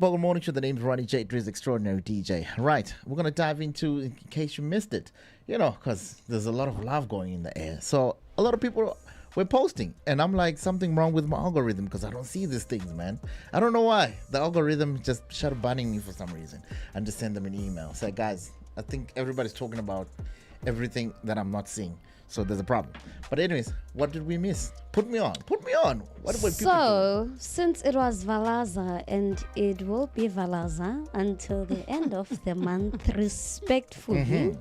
Bogart Morning Show. The name's Ronnie J. Driz, extraordinary DJ. Right, we're going to dive into, in case you missed it, because there's a lot of love going in the air. So a lot of people were posting, and I'm like, something wrong with my algorithm because I don't see these things, man. I don't know why. The algorithm just started banning me for some reason. And just send them an email. Say, guys, I think everybody's talking about everything that I'm not seeing. So there's a problem. But anyways, what did we miss? Put me on. What were people doing? Since it was Valaza and it will be Valaza until the end of the month, respectfully,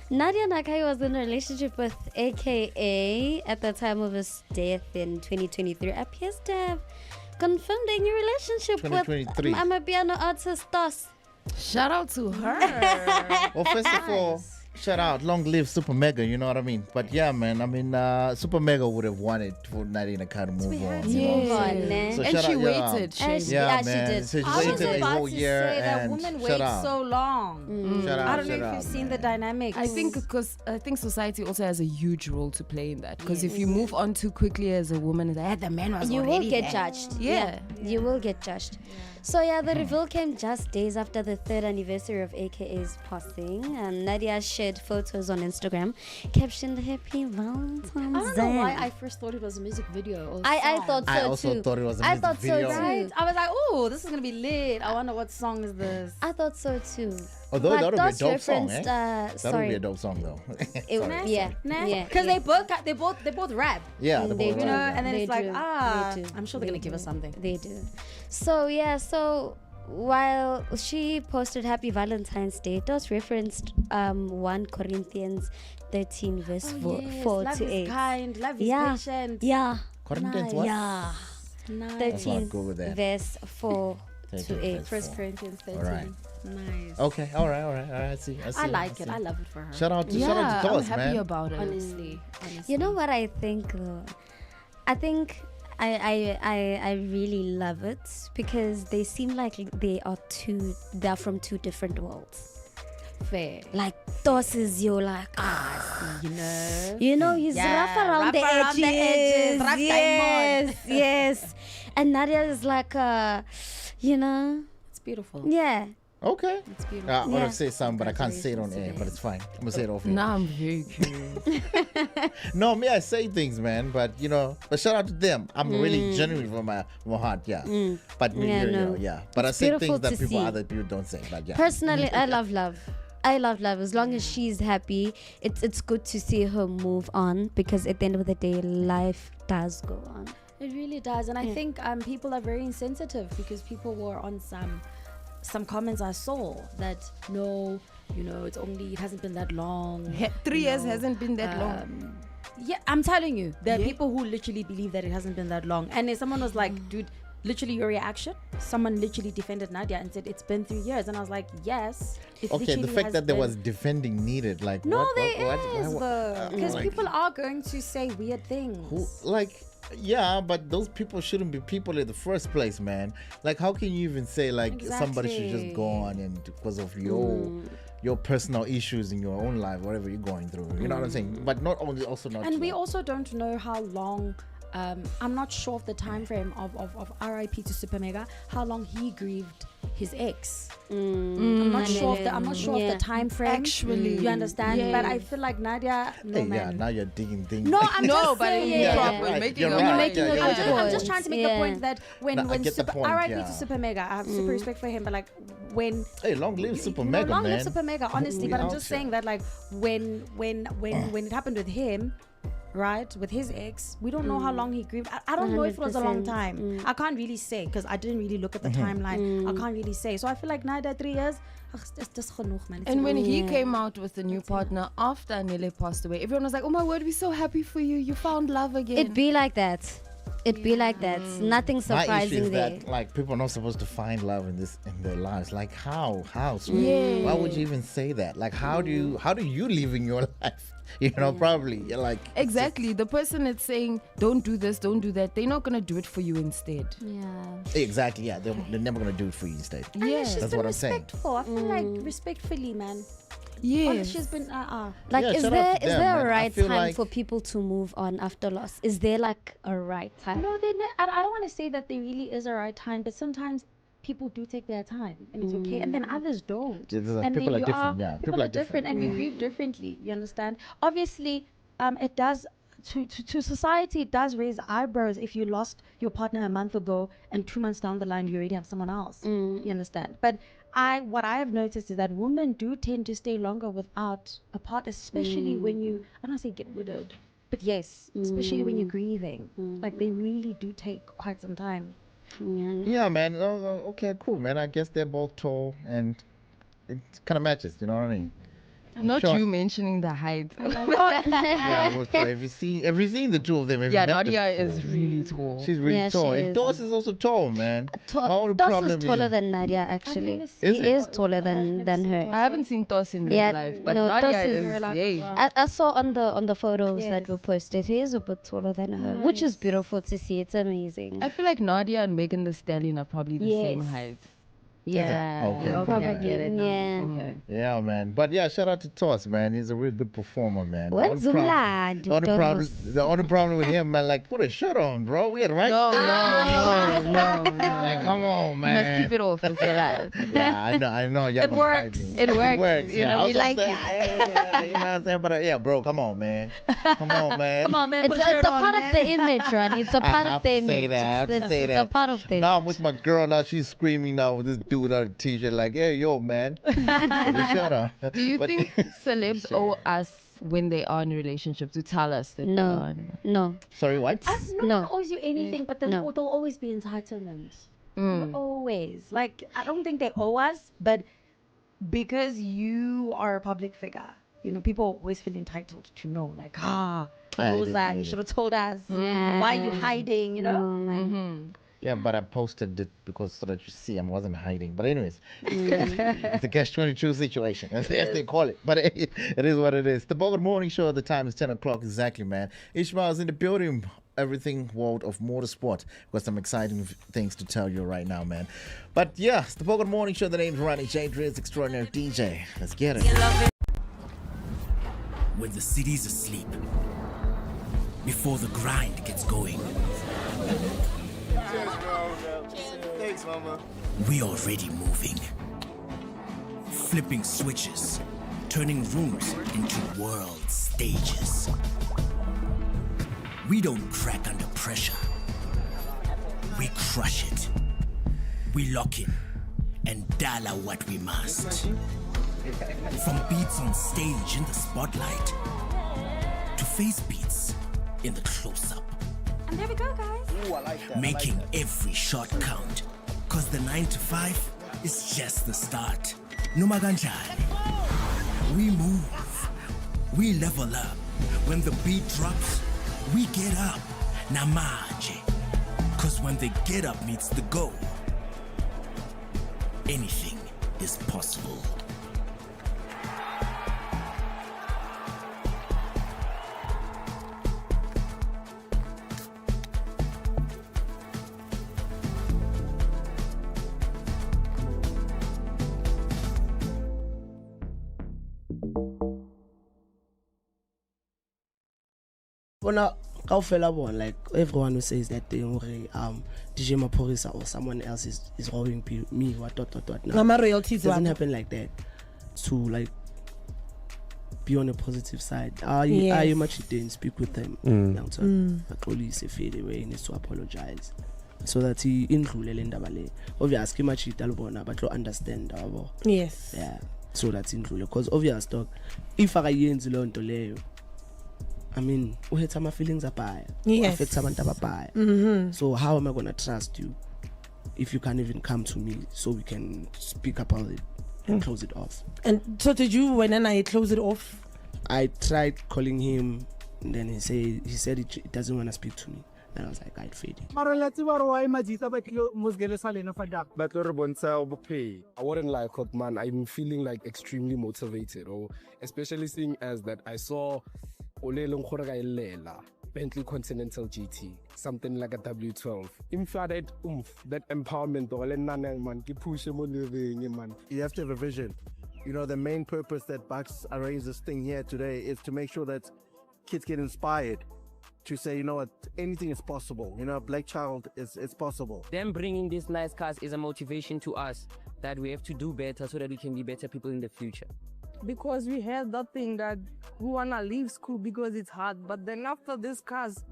Nadia Nakai was in a relationship with AKA at the time of his death in 2023. Appears to have confirmed a new relationship with Amapiano artist Dos. Shout out to her. Well, first of all, shout out, long live Super Mega, you know what I mean? But yeah, man, I mean, Super Mega would have wanted for Nadia Nakai to move on. So and she waited. She did. So she I was waited a about whole to year say that and women shut wait out. so long. Shut out, I don't know shut if out, you've seen man. the dynamics. I think because society also has a huge role to play in that. Because if you move on too quickly as a woman, the man was you already will get there. judged. Yeah. You will get judged. So the reveal came just days after the 3rd anniversary of AKA's passing, and Nadia shared photos on Instagram, captioned "Happy Valentine's Day." I don't know why I first thought it was a music video. Or I song. thought so I also too. thought it was a I music thought video. so too. Right? I was like, oh, this is gonna be lit. I wonder what song is this. I thought so too. Although that would be a Dos dope song, referenced, That would be a dope song, though. Because they both rap. Yeah, They do. And then They it's like, do. They do. I'm sure they're gonna give us something. They do. So while she posted Happy Valentine's Day, it was referenced 1 Corinthians 13 verse 4 love to is 8. kind, love is Yeah. patient. Yeah. Corinthians what? Yeah. Nice. 13 go with that. verse 4 13 to 8. verse First 4. Corinthians 13. All right. Nice. Okay, all right. I see. I like it. I love it for her. Shout out to I'm Dos, happy man. about it. Honestly. You know what I think though? I think I really love it because they seem like they're from two different worlds. Fair. Like Dos is your like you know he's rough around the edges. rough diamond. yes. And Nadia is like It's beautiful. yeah. Okay. It's beautiful. I want to say something, but I can't say it on air. But it's fine. I'm gonna say it off here. Now I'm very curious. No, me, I say things, man. But but shout out to them. I'm really genuine from my heart, yeah. But me, But I say beautiful things that to see. other people don't say. But yeah. Personally, I love love. I love love. As long as she's happy, it's good to see her move on because at the end of the day, life does go on. It really does. And I think people are very insensitive because people were on some comments I saw that it hasn't been that long. 3 years hasn't been that long. Yeah, I'm telling you, there are people who literally believe that it hasn't been that long. And then someone was like, dude, literally your reaction, someone literally defended Nadia and said it's been 3 years, and I was like, yes. Okay, the fact that there was defending needed, like no, there is though, because people are going to say weird things. Yeah, but those people shouldn't be people in the first place, man. Like, how can you even say somebody should just go on and because of your personal issues in your own life, whatever you're going through? You know what I'm saying? But not only, also not. And we also don't know how long. I'm not sure of the time frame of RIP to Super Mega, how long he grieved his ex. I'm not sure of the time frame. Actually, you understand? But I feel like Nadia. Now you're digging things. No, I'm just saying. I'm just trying to make the point that when RIP to Super Mega, I have super respect for him, but like when. Hey, long live Super Mega, long man. live Super Mega, honestly. But I'm just saying that like when it happened with him. Right, with his ex, we don't know how long he grieved. I don't know if it was a long time. I can't really say because I didn't really look at the timeline. I can't really say. So I feel like Nadia 3 years, it's genoeg, man. And when he came out with a new partner after Nele passed away, everyone was like, oh my word, we're so happy for you. You found love again. It'd be like that. Nothing surprising My issue is there. that like people are not supposed to find love in their lives. Like how? Why would you even say that? Like how do you live in your life? Probably you're like exactly the person that's saying don't do this, don't do that. They're not gonna do it for you instead. Exactly. Yeah, they're never gonna do it for you instead. That's what I'm saying. I feel like respectfully, man. Yes. She's been is there a right time like for people to move on after loss? Is there like a right time? No, I don't want to say that there really is a right time, but sometimes people do take their time, and it's okay. And then others don't. And people then are different. People are different, and we grieve differently. You understand? Obviously, it does. To society, it does raise eyebrows if you lost your partner a month ago and 2 months down the line you already have someone else. You understand? But what I have noticed is that women do tend to stay longer without a partner, especially when you, I don't say get widowed, but yes, especially when you're grieving. Like they really do take quite some time. Yeah, man. Okay, cool, man. I guess they're both tall and it kind of matches. You know what I mean? Not Sure. you mentioning the height. Yeah, well, so have you seen the two of them? Have you Yeah, met Nadia them? is really tall. She's really Yeah, tall. she And is. Doss is also tall, man. My only Doss problem is taller than Nadia, actually. Is He it? is taller than her. I haven't seen Toss in real Yeah, life, but no, Nadia Toss is- is, yay. I saw on the photos that were posted, he is a bit taller than her, which is beautiful to see. It's amazing. I feel like Nadia and Megan Thee Stallion are probably the same Yes. height. Yeah. Okay. Probably. I get it now. Yeah. Okay. Yeah, man. But yeah, shout out to Toss, man. He's a real good performer, man. What's The only blood? the only problem with him, man, like put a shirt on, bro. Weird, right? No. Like, come on, Let's man. keep it off. It's alright. Yeah, I know. Yeah, It works. It works. You know, we like it. You know what I'm saying? But yeah, bro, come on, man. Come on, man. Come on, man. It's a part of the image, Ron. It's a part of the image. I have to say It's that. a part of the Now I'm with my girl. Now she's screaming now with this dude on a t-shirt like, "Hey, yo, man." Shut up. Do you But- think celebs owe us when they are in a relationship to tell us that they No. are in- No. Sorry, what? Us No. not owes you anything, but there'll always be entitlements. Always. Like, I don't think they owe us, but because you are a public figure, you know, people always feel entitled to know, like, what was that? You should have told us. Why are you hiding, you know? Yeah, but I posted it because so that you see I wasn't hiding. But anyways, it's a catch-22 situation, as they call it. But it is what it is. The Bogart Morning Show. The time is 10 o'clock exactly, man. Ishmael's in the building. Everything world of motorsport. Got some exciting things to tell you right now, man. But yeah, it's the Bogart Morning Show. The name's Ronnie J. Driz, extraordinary DJ. Let's get it. When the city's asleep, before the grind gets going, Thanks, Mama. we already moving. Flipping switches, turning rooms into world stages. We don't crack under pressure. We crush it. We lock in and dial out what we must. From beats on stage in the spotlight to face beats in the close-up. And there we go, guys. Ooh, I like that. Making every shot count. Cause the 9 to 5 is just the start. Noma kanjani. We move. We level up. When the beat drops, we get up. Namaje. Cause when the get up meets the go, anything is possible. Bona kaofela bona, like everyone who says that thing DJ Maphorisa or someone else is robbing me what. No, Ngama royalties it doesn't wakho. happen like that. To like be on the positive side. I Yes. much didn't speak with them. But only say fade away he needs to apologize. So that he include le ndaba le. Obviously much italbona but to understand abo. Yes. Yeah. So that's include because obvious dog if akayenzi lo nto leyo I mean, we had some feelings abaya. Yes. Affect some abaya. So how am I gonna trust you if you can't even come to me so we can speak about it and close it off? And so did you when I close it off? I tried calling him, and then he said he doesn't want to speak to me. And I was like, I'd fade it. I wouldn't lie, Cook, man. I'm feeling like extremely motivated, or especially seeing as that I saw Bentley Continental GT, something like a W12. That empowerment, man. You have to have a vision. You know, the main purpose that Bucks arranged this thing here today is to make sure that kids get inspired to say, you know what, anything is possible. You know, black child it's possible. Them bringing these nice cars is a motivation to us that we have to do better so that we can be better people in the future. Because we had that thing that we wanna leave school because it's hard, but then after these cars,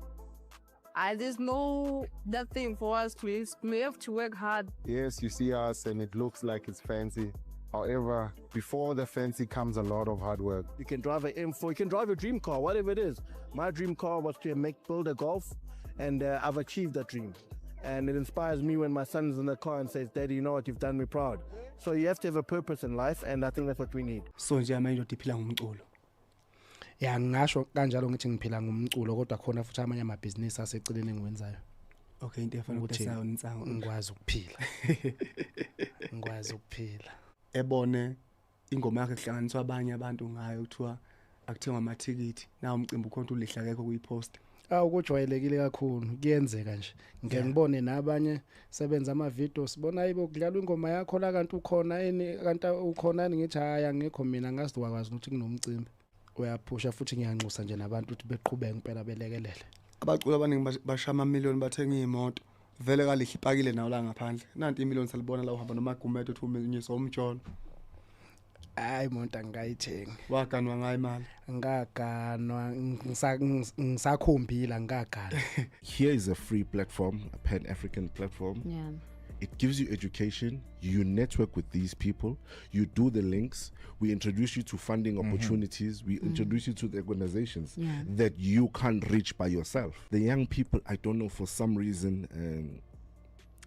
there's no that thing for us to. We have to work hard. Yes, you see us and it looks like it's fancy. However, before the fancy comes a lot of hard work. You can drive an M4, you can drive a dream car, whatever it is. My dream car was to build a Golf, and I've achieved that dream. And it inspires me when my son's in the car and says, Daddy, you know what, you've done me proud. So you have to have a purpose in life, and I think that's what we need. So nje manje udiphila ngumculo. Ya ngisho kanjalo ngithi ngiphila ngumculo kodwa khona futhi amanye amabhizinisi aseceleni engiwenzayo. Okay, into efana ukuthi insango ngikwazi ukuphila. Ngikwazi ukuphila. Ebone ingoma yakhe kuhlanganiswa abanye abantu ngayo kuthiwa akuthengwa amathikithi na umcimbi ukhona ulihla akekho kuyipost. Ukujwayelekile kakhulu kuyenzeka nje. Ngeke ngibone nabanye sebenza ama video sibona ayibo kudlalwa ingoma yakho la kanti ukhona kanti ukhona ngithi haya ngekho mina ngasidwakwazi ukuthi kunomcimbi. Uyaphusha futhi ngiyanxusa nje nabantu ukuthi beqhubeke impela belekelele. Abacula abaningi bashama amamiliyoni bathenga imoto. Vele kalihle ipakile nawo la ngaphandle. Nanti imiliyoni salibona la uhamba nomagumedo uthi umenyisa umtsholo. Hayi monta angayithengi. Waganwa ngayi imali. Ngaganwa ngisakhombila ngaganwa. Here is a free platform, a Pan-African platform. Yeah. It gives you education, you network with these people, you do the links, we introduce you to funding opportunities, we introduce you to the organizations that you can't reach by yourself. The young people, I don't know, for some reason,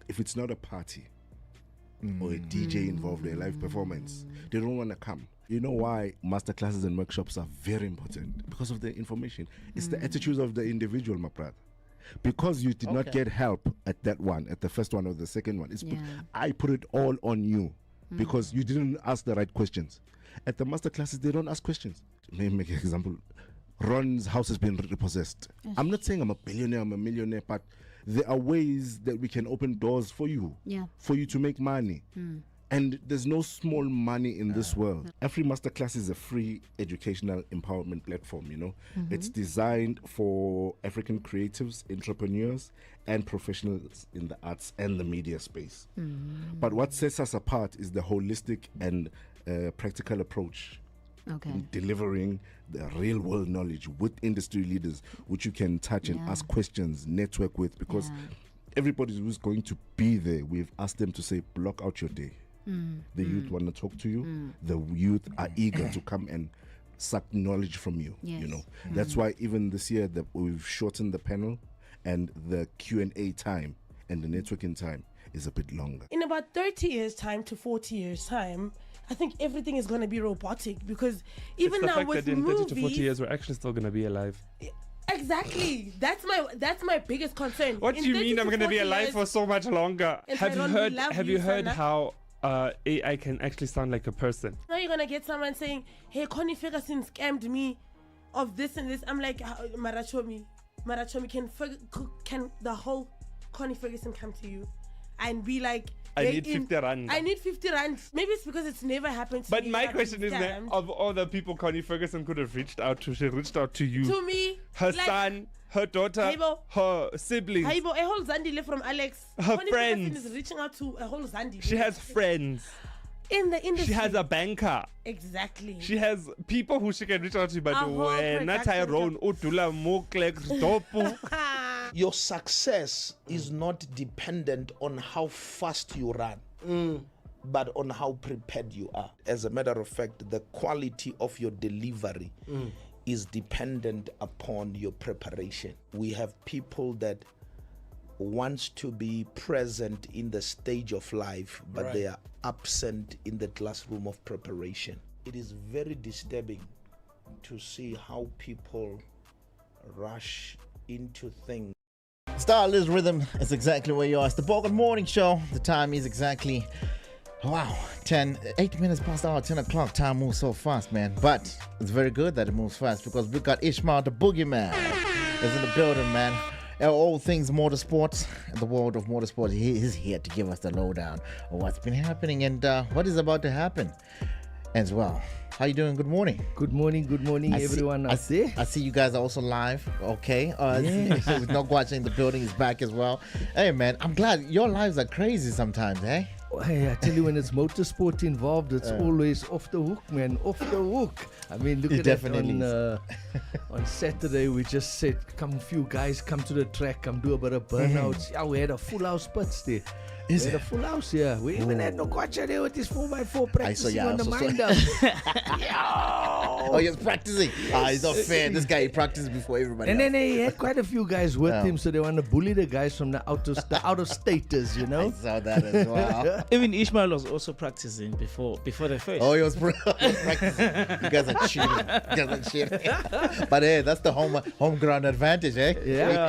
if it's not a party or a DJ involved in a live performance, they don't want to come. You know why masterclasses and workshops are very important? Because of the information. It's the attitudes of the individual, my brother. Because you did not get help at that one, at the first one or the second one. I put it all on you because you didn't ask the right questions. At the master classes, they don't ask questions. Let me make an example. Ron's house has been repossessed. I'm not saying I'm a billionaire, I'm a millionaire, but there are ways that we can open doors for you, for you to make money. And there's no small money in this world. Every masterclass is a free educational empowerment platform, you know. It's designed for African creatives, entrepreneurs, and professionals in the arts and the media space. But what sets us apart is the holistic and practical approach. In delivering the real world knowledge with industry leaders, which you can touch and ask questions, network with, because everybody who's going to be there, we've asked them to say, block out your day. The youth want to talk to you. The youth are eager to come and suck knowledge from you. You know, that's why even this year that we've shortened the panel and the Q&A time and the networking time is a bit longer. In about 30 years time to 40 years time, I think everything is going to be robotic because even now with that in movies, 30 to 40 years we're actually still going to be alive. Exactly. That's my biggest concern. What do you mean I'm going to be alive for so much longer? Have you heard how AI can actually sound like a person? Now you're gonna get someone saying, "Hey, Connie Ferguson scammed me of this and this." I'm like, Marachomi, can the whole Connie Ferguson come to you and be like, I need 50 rand. I need 50 rand. Maybe it's because it's never happened to me. But my question is that of all the people Connie Ferguson could have reached out to, she reached out to you. To me. Her son, her daughter, her siblings. A whole Zandile from Alex. Her Connie friends. Ferguson is reaching out to a whole Zandile. She has friends. In the industry. She has a banker. Exactly. She has people who she can reach out to, but not Tyrone, Utula, Moklex, Dopu. Your success is not dependent on how fast you run, but on how prepared you are. As a matter of fact, the quality of your delivery is dependent upon your preparation. We have people that wants to be present in the stage of life, but they are absent in the classroom of preparation. It is very disturbing to see how people rush into things. Style is rhythm. It's exactly where you are. It's the Bogart Morning Show. The time is exactly, 8 minutes past our 10 o'clock. Time moves so fast, man. But it's very good that it moves fast because we got Ishmael the Boogeyman is in the building, man. All things motorsports, the world of motorsports. He is here to give us the lowdown of what's been happening and what is about to happen. as well. How you doing? Good morning. Good morning, everyone out there. I see you guys are also live. Okay. Yes. With no watching the building is back as well. Hey man, I'm glad your lives are crazy sometimes, eh? Hey, I tell you, when it's motorsport involved, it's always off the hook, man. Off the hook. I mean, look at that on Saturday. We just said, few guys come to the track, come do a bit of burnouts. Yeah, we had a full house pits there. We had a full house, yeah. We even had Nokwacha there with his 4x4 practicing on the mind-up. Oh, he's practicing. It's not fair. This guy, he practiced before everybody And else. then he had quite a few guys with him, so they want to bully the guys from the out-of-staters, you know? I saw that as well. Even Ishmael was also practicing before the first. Oh, he was practicing. You guys are cheating. But hey, that's the home ground advantage, eh? Yeah,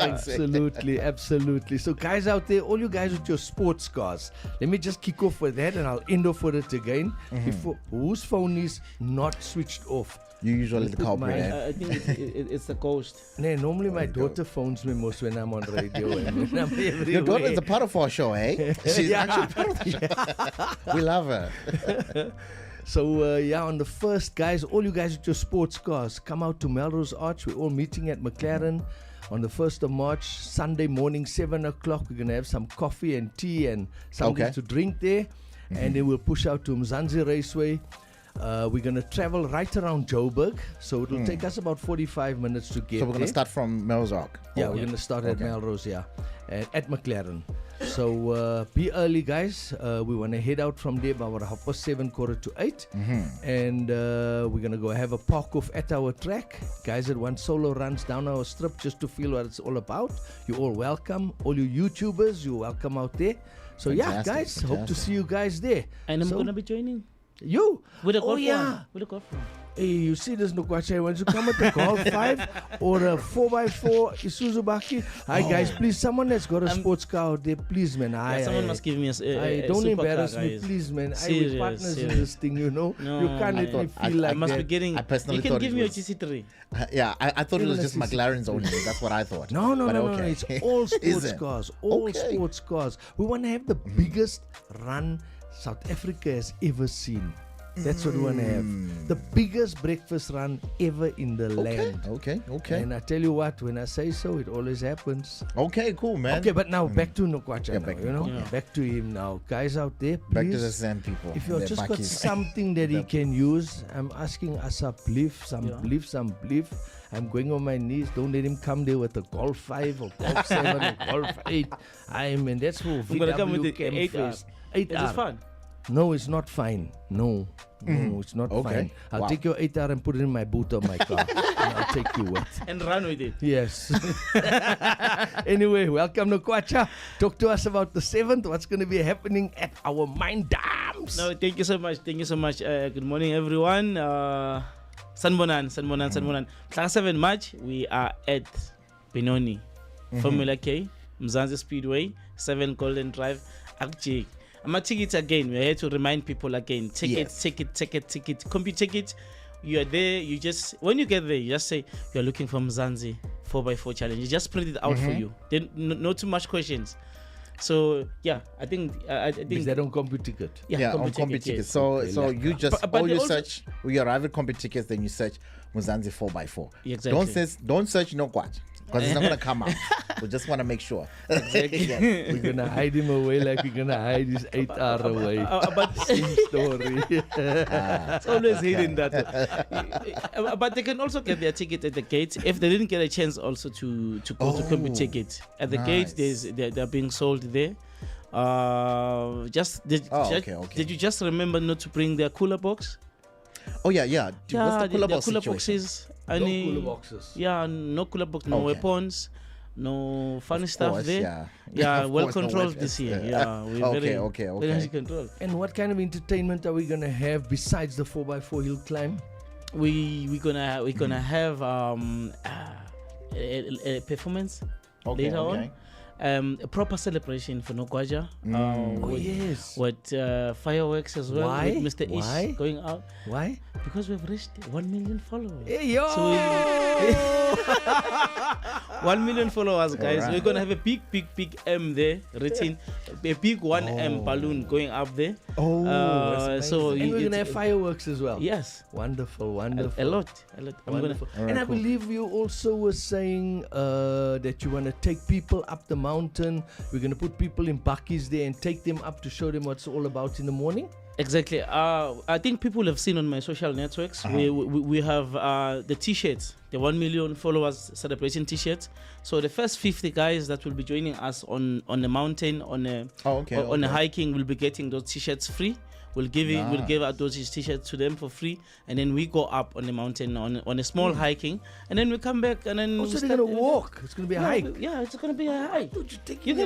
absolutely. So guys out there, all you guys with your sports cars, let me just kick off with that and I'll end off with it again. Before, whose phone is not switched off? You usually the culprit. I think it's the ghost. No, normally my daughter phones me most when I'm on radio. And when I'm everywhere. Your daughter is a part of our show, eh? She's actually part of the show. We love her. So, on the first, guys, all you guys with your sports cars, come out to Melrose Arch. We're all meeting at McLaren on the 1st of March, Sunday morning, 7 o'clock. We're going to have some coffee and tea and something to drink there. And then we'll push out to Mzansi Raceway. We're going to travel right around Joburg. So it'll take us about 45 minutes to get So we're going to start from Melrose Arch. Yeah, we're going to start at Melrose, at McLaren. So be early, guys. We want to head out from there by about 7:30, 8:45. And we're going to go have a park off at our track. Guys that want solo runs down our strip just to feel what it's all about, you're all welcome. All you YouTubers, you're welcome out there. So guys, hope to see you guys there. And I'm going to be joining. You? With a golf With a golf one. Hey, you see this Nokwacha, once you come with a Golf 5 or a 4x4 Isuzu Baki. Hi guys, please, someone that's got a sports car out there, please man. Someone must give me a don't super embarrass car, me, guys. please man. Serious, We're partners in serious. this thing, you know. No, you can't let me feel like I must that. be getting. I personally You can thought give it me a was- GC3. I thought it was just Even a McLaren's only. That's what I thought. No, But okay. it's all Is sports it? cars. All Okay. sports cars. We want to have the biggest run South Africa has ever seen. That's what we want to have. The biggest breakfast run ever in the land. Okay. And I tell you what, when I say so, it always happens. Okay, cool, man. Okay, but now back to Nokwacha. Yeah, now, back to you know, Nokwacha. back to him now. Guys out there, please. Back to the same people. If you've They're just got backies. something that he can use, I'm asking us a some bliff. I'm going on my knees. Don't let him come there with a Golf 5 or Golf 7 or Golf 8. And that's for I'm gonna come with the VW 8R. Campfest. 8R. Is it fun? No, it's not fine. No, it's not Okay. fine. I'll Wow. take your 8R and put it in my boot of my car. And I'll take you with. And run with it. Yes. Anyway, welcome to Kwacha. Talk to us about the 7th. What's going to be happening at our mine dams? No, thank you so much. Good morning, everyone. Sanbonan. Class 7 March, we are at Benoni. Formula K, Mzansi Speedway, 7 Golden Drive, Iucky. I'm a ticket again. We're here to remind people again. Ticket. Compute ticket. You are there. You just, when you get there, you just say you're looking for Mzansi 4x4 challenge. You just print it out for you. Then no too much questions. So yeah, I think Is that on Compute Ticket? Yeah, on Compute Tickets. So you just But all you also- search. When you arrive at Compute Tickets, then you search Mzansi 4x4. Exactly. Don't search Nokwacha because it's not gonna come out. We just want to make sure. Exactly. We're going to hide him away like we're going to hide his 8R away. But Same story. it's always hidden that way. But they can also get their ticket at the gate if they didn't get a chance also to go to Compute Ticket. At the gate, they're being sold there. Did you just remember not to bring their cooler box? Oh yeah. What's the cooler box cooler situation? boxes. No cooler boxes. Yeah, no cooler box, no weapons, no funny stuff course, there. yeah. Of Well course, no controlled weapons. this year. Yeah, we're Okay. very controlled. And what kind of entertainment are we going to have besides the 4x4 hill climb? We're gonna have a performance later on. A proper celebration for Nokwacha. Yes. With fireworks as well. Why? With Mr. Why? Ish going out. Why? Because we've reached 1 million followers. Hey, yo! So 1 million followers, guys. Right. We're gonna have a big M there written, a big 1M balloon going up there. So and we're gonna have fireworks as well. Yes, wonderful. a lot. Wonderful. And I believe you also were saying that you want to take people up the mountain. We're gonna put people in bakkies there and take them up to show them what's all about in the morning. Exactly. I think people have seen on my social networks. We have the T-shirts, the 1 million followers celebration T-shirts. So the first 50 guys that will be joining us on the mountain on a hiking will be getting those T-shirts free. We'll give out those T-shirts to them for free, and then we go up on the mountain on a small hiking, and then we come back and then. So they're gonna walk. It's gonna be a hike. Yeah, it's gonna be a hike. Don't you take You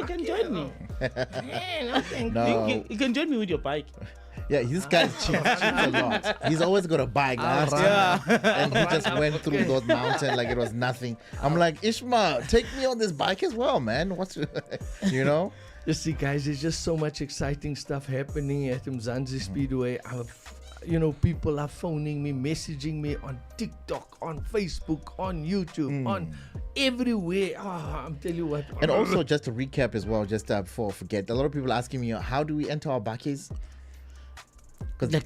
can join me. No. You can join me with your bike. Yeah, this guy's cheats a lot. He's always got a bike last time, and he just went through those mountains like it was nothing. I'm like, Ishmael, take me on this bike as well, man. What's you know? You see, guys, there's just so much exciting stuff happening at Mzansi Speedway. People are phoning me, messaging me on TikTok, on Facebook, on YouTube, on everywhere. I'm telling you what. And also, just to recap as well, just before I forget, a lot of people asking me, how do we enter our bakkies? For the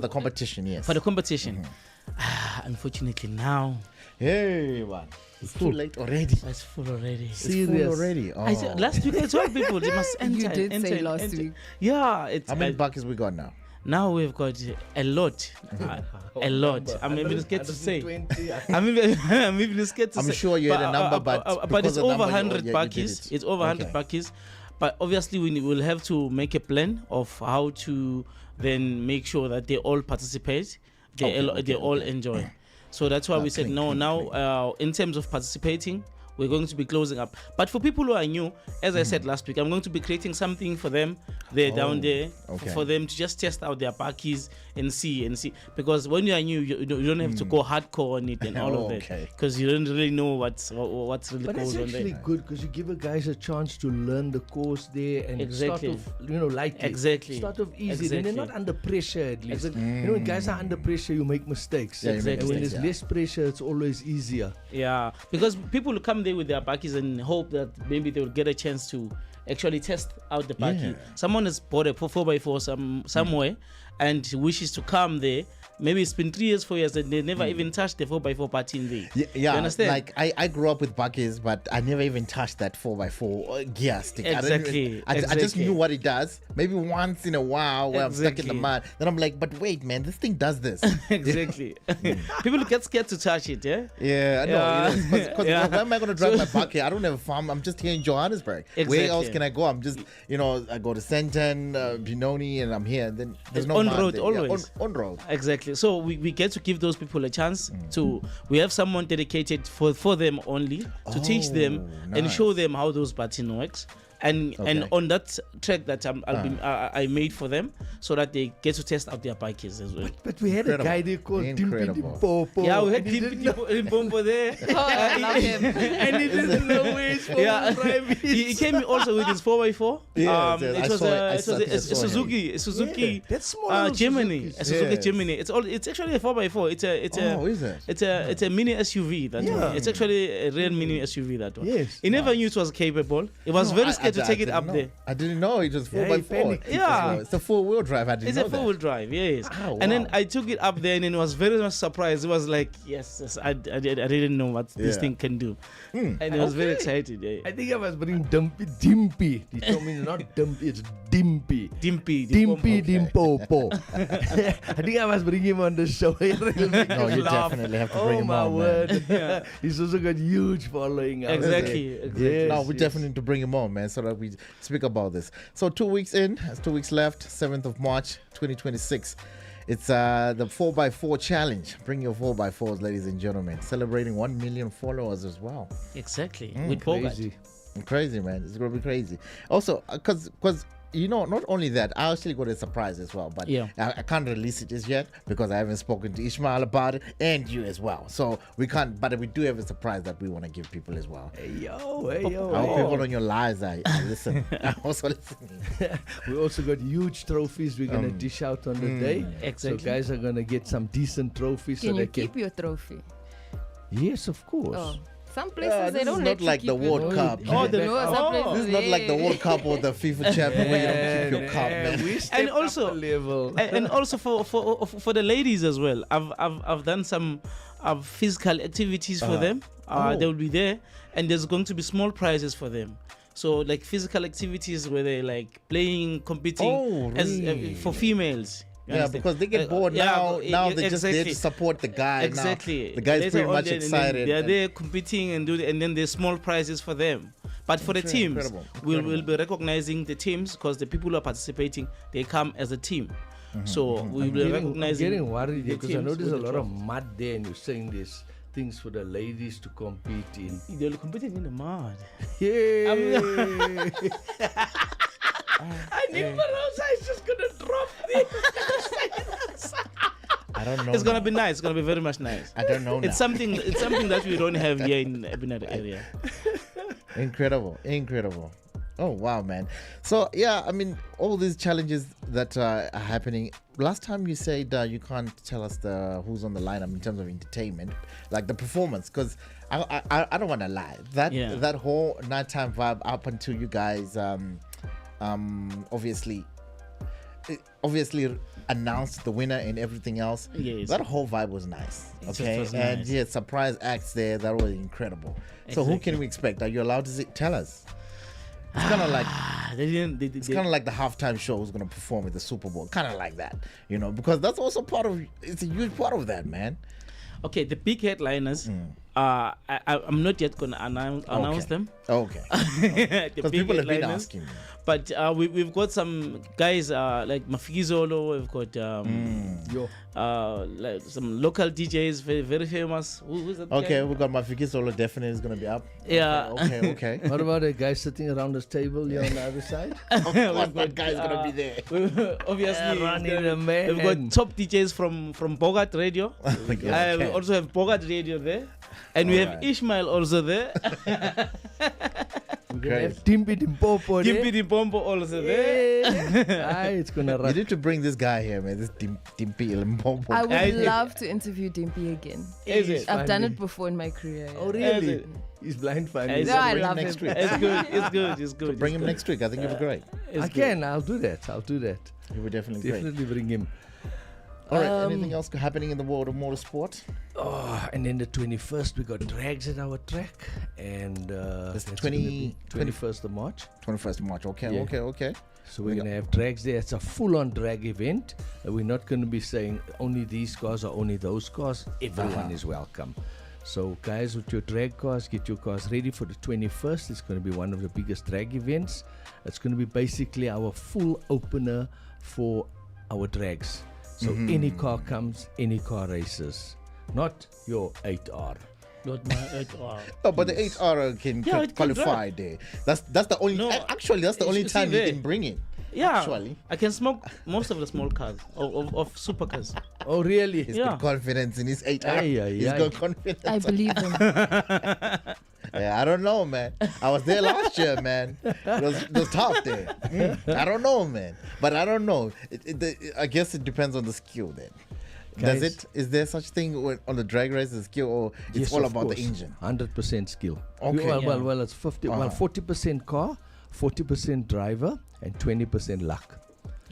competition, yes. For the competition. Unfortunately, now. Hey, what? It's too late already. It's full already. Serious? It's full already. Oh. I said, last week I told people they must enter. You did say last week. Yeah. How many bakkies we got now? Now we've got a lot. A lot. I'm even scared to say. I'm even scared to say. I'm sure you had a number, but it's over 100 bakkies. It's over 100 bakkies. But obviously we will have to make a plan of how to then make sure that they all participate. They all enjoy. So that's why we said now in terms of participating, we're going to be closing up. But for people who are new, as I said last week, I'm going to be creating something for them down there for them to just test out their bakkies and see. Because when you are new, you don't have to go hardcore on it and all of that. Because you don't really know what's really goes on there. But that's actually good because you give guys a chance to learn the course there and start off, lightly. Exactly. Start off easy. Then they're not under pressure at least. When guys are under pressure, you make mistakes. Yeah, and when there's less pressure, it's always easier. Yeah, because people will come there with their bakkies and hope that maybe they will get a chance to actually test out the bakkie. Someone has bought a 4x4 somewhere and wishes to come there. Maybe it's been 3 years, 4 years, and they never even touched the 4x4 party in there. Yeah, you understand? Like I grew up with bakkies, but I never even touched that 4x4 gear stick. Exactly. I just knew what it does. Maybe once in a while where I'm stuck in the mud. Then I'm like, but wait, man, this thing does this. Exactly. People get scared to touch it, yeah? Yeah, I know. Because where am I going to drive my bakkie? I don't have a farm. I'm just here in Johannesburg. Exactly. Where else can I go? I'm just, I go to Sandton, Benoni, and I'm here. Then there's no on mud road there. always. On road. Exactly. So we get to give those people a chance to. We have someone dedicated for them only to teach them and show them how those buttons works. And on that track that I made for them, so that they get to test out their bikes as well. But we had a guy there called Dimpy Dimpopo. Yeah, we had Dimpy Dimpopo there. I love him. And he doesn't know where he's driving. He came also with his 4x4. It was a Suzuki. That's small. Gemini. A Suzuki Gemini. It's actually a 4x4. It's a mini SUV. That one. It's actually a real mini SUV. That one. Yes. He never knew it was capable. It was very scared to take it up there. I didn't know it was 4x4. Yeah, it's a 4-wheel drive. I didn't know it's a 4-wheel drive. Yes. Wow. And then I took it up there, and it was very much surprised. It was like, yes, I didn't know what this thing can do, and it was very excited. Yeah. I think I was bringing Dimpy. He told me not Dumpy, it's Dimpy. Dimpy Dimpopo. I think I must bring him on the show. No, you definitely have to bring him on. Oh my word! Yeah. He's also got huge following. Exactly. Yes, no, we definitely need to bring him on, man, so that we speak about this. So 2 weeks in, there's 2 weeks left, 7th of March 2026. It's the 4x4 challenge. Bring your 4x4s, ladies and gentlemen. Celebrating 1 million followers as well. Exactly. With Bogart. Crazy, man. It's going to be crazy. Also, because not only that, I actually got a surprise as well, but I can't release it just yet because I haven't spoken to Ishmael about it and you as well. So we can't, but we do have a surprise that we want to give people as well. Hey yo. Our people on your lives are listen. I'm also listening. We also got huge trophies we're gonna dish out on the day. Exactly. So guys are gonna get some decent trophies. Can so you they keep your trophy? Yes, of course. Oh. Some places they don't let you like keep the World Cup. Some places, this is not like the World Cup or the FIFA Champion where you don't keep your cup, man. And also, and also for the ladies as well. I've done some physical activities for them. They will be there, and there's going to be small prizes for them. So like physical activities where they like playing, competing as for females. Because they get bored now. Now they're just there to support the guy. Exactly. Now, the guy's pretty much excited. They're there competing and then there's small prizes for them. But for the teams, we'll be recognizing the teams because the people who are participating, they come as a team. So we'll be recognizing. I'm getting worried because I know there's a lot of mud there, and you're saying this things for the ladies to compete in. They're competing in the mud. Yeah. I knew Marosa is just gonna drop this. I don't know. It's gonna be nice. It's gonna be very much nice. I don't know. It's something that we don't have here in the Ebinada area. Incredible. Oh wow, man. So yeah, I mean, all these challenges that are happening. Last time you said you can't tell us who's on the lineup in terms of entertainment, like the performance, because I don't want to lie. That whole nighttime vibe up until you guys obviously announced the winner and everything else. Yes. That whole vibe was nice. Okay, was and nice. surprise acts there that was incredible. So who can we expect? Are you allowed to tell us? It's kind of like it's kind of like the halftime show is going to perform at the Super Bowl, kind of like that, because that's also it's a huge part of that, man. Okay, the big headliners. I'm not yet going to announce them. Okay. Because people have been asking me. But we've got some guys like Mafigizolo. We've got like some local DJs, very, very famous. Who's that guy? We've got Mafigizolo. Definitely is going to be up. Yeah. Okay. What about the guys sitting around this table here on the other side? Of course, that guy's going to be there. Obviously, we've got top DJs from Bogart Radio. We also have Bogart Radio there. And we have Ishmael also there. We're gonna have Timpi Dimpompo also there. It's gonna run. You need to bring this guy here, man. This Dimpi Dimpompo. I would love to interview Dimpy again. Is it? I've done it before in my career. Oh really? He's blind funny. No, I love him. Next week. It's good. Bring him next week. I think it'll be great. I'll do that. He would definitely bring him. All right, anything else happening in the world of motorsport? And then the 21st, we got drags at our track. And that's the 21st of March. 21st of March, okay. So we're going to have drags there. It's a full-on drag event. We're not going to be saying only these cars or only those cars. Everyone is welcome. So guys, with your drag cars, get your cars ready for the 21st. It's going to be one of the biggest drag events. It's going to be basically our full opener for our drags. So any car comes, any car races. Not your 8R. Not my 8R. Oh, but the 8R can qualify there. That's the only. No, actually, that's the only time you can bring it. Yeah, actually, I can smoke most of the small cars of supercars. Oh, really? He's got confidence in his 8R. He's got confidence. I believe him. I don't know, man. I was there last year, man. It was tough there. I don't know, man. But I don't know. I guess it depends on the skill then. Guys, is there such thing on the drag race, the skill, or it's all about the engine? 100% skill. Okay. Well, it's 40% car, 40% driver, and 20% luck.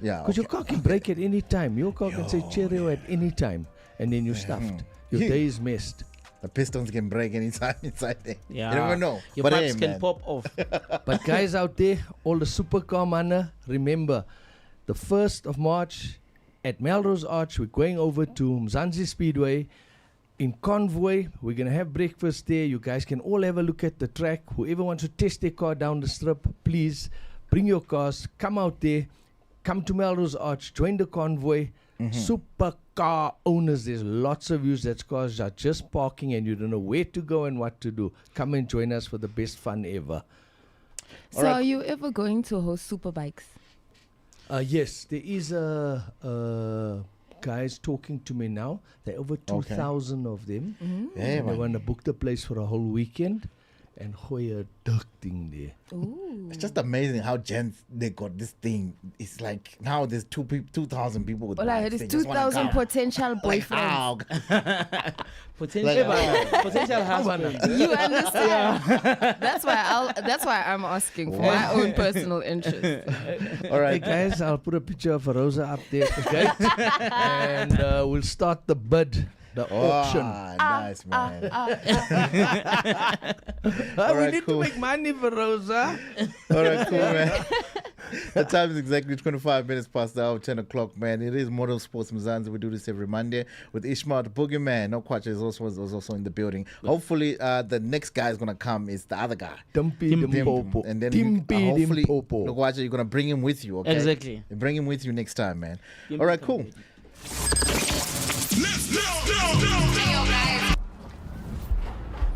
Yeah. Because your car can break at any time. Your car can say cheerio at any time, and then you're stuffed. Your day is messed. The pistons can break anytime inside there. Yeah. You never know. Your parts can pop off. But guys out there, all the supercar manna, remember, the 1st of March at Melrose Arch, we're going over to Mzansi Speedway. In Convoy, we're going to have breakfast there. You guys can all have a look at the track. Whoever wants to test their car down the strip, please bring your cars. Come out there. Come to Melrose Arch. Join the convoy. Supercar owners, there's lots of you that cars are just parking and you don't know where to go and what to do. Come and join us for the best fun ever. So are you ever going to host super bikes? Yes, there is guys talking to me now. There are over 2,000 of them. Yeah, they want to book the place for a whole weekend and gooi 'n dik ding there. It's just amazing how gents they got this thing. It's like now there's 2,000 people with All I heard is 2,000 potential boyfriends. Potential husband. You understand? That's why I'm asking for my own personal interest. All right, guys, I'll put a picture of Rosa up there at the gate, and we'll start the bid. The auction. Nice, man. We need to make money for Rosa. All right, cool, man. The time is exactly 25 minutes past the hour, 10 o'clock, man. It is Model Sports Mzansi. We do this every Monday with Ishmael, the boogeyman. No Kwacha is also in the building. Hopefully, the next guy is going to come is the other guy. Dimpopo. And then hopefully, no Kwacha, you're going to bring him with you, okay? Exactly. Bring him with you next time, man. All right, cool.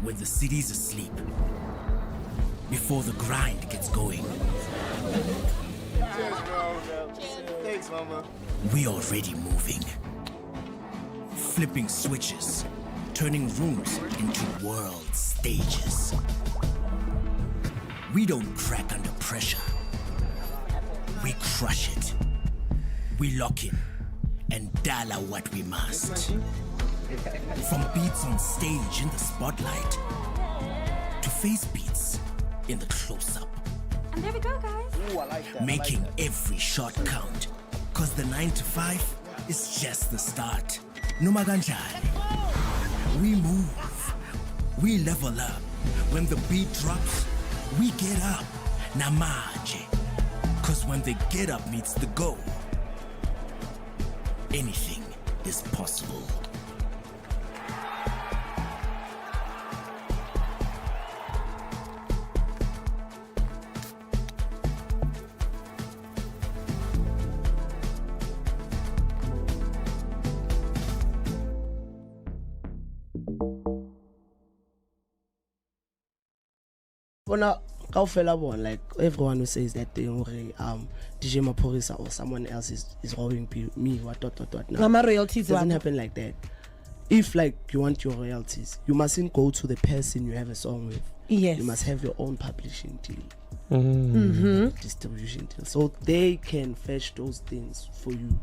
When the city's asleep, before the grind gets going, Thanks, Mama. we already moving. Flipping switches, turning rooms into world stages. We don't crack under pressure. We crush it. We lock in and dial out what we must. From beats on stage in the spotlight to face beats in the close-up. And there we go, guys. Ooh, I like that. Making every shot count. Cause the 9 to 5 is just the start. Noma kanjani. We move. We level up. When the beat drops, we get up. Namaje. Cause when the get up meets the go, anything is possible. Bona kaofela bona, like everyone who says that thing, DJ Maphorisa or someone else is robbing me, what. No, my royalties doesn't happen like that. If like you want your royalties, you mustn't go to the person you have a song with. Yes. You must have your own publishing deal. Distribution deal. So they can fetch those things for you.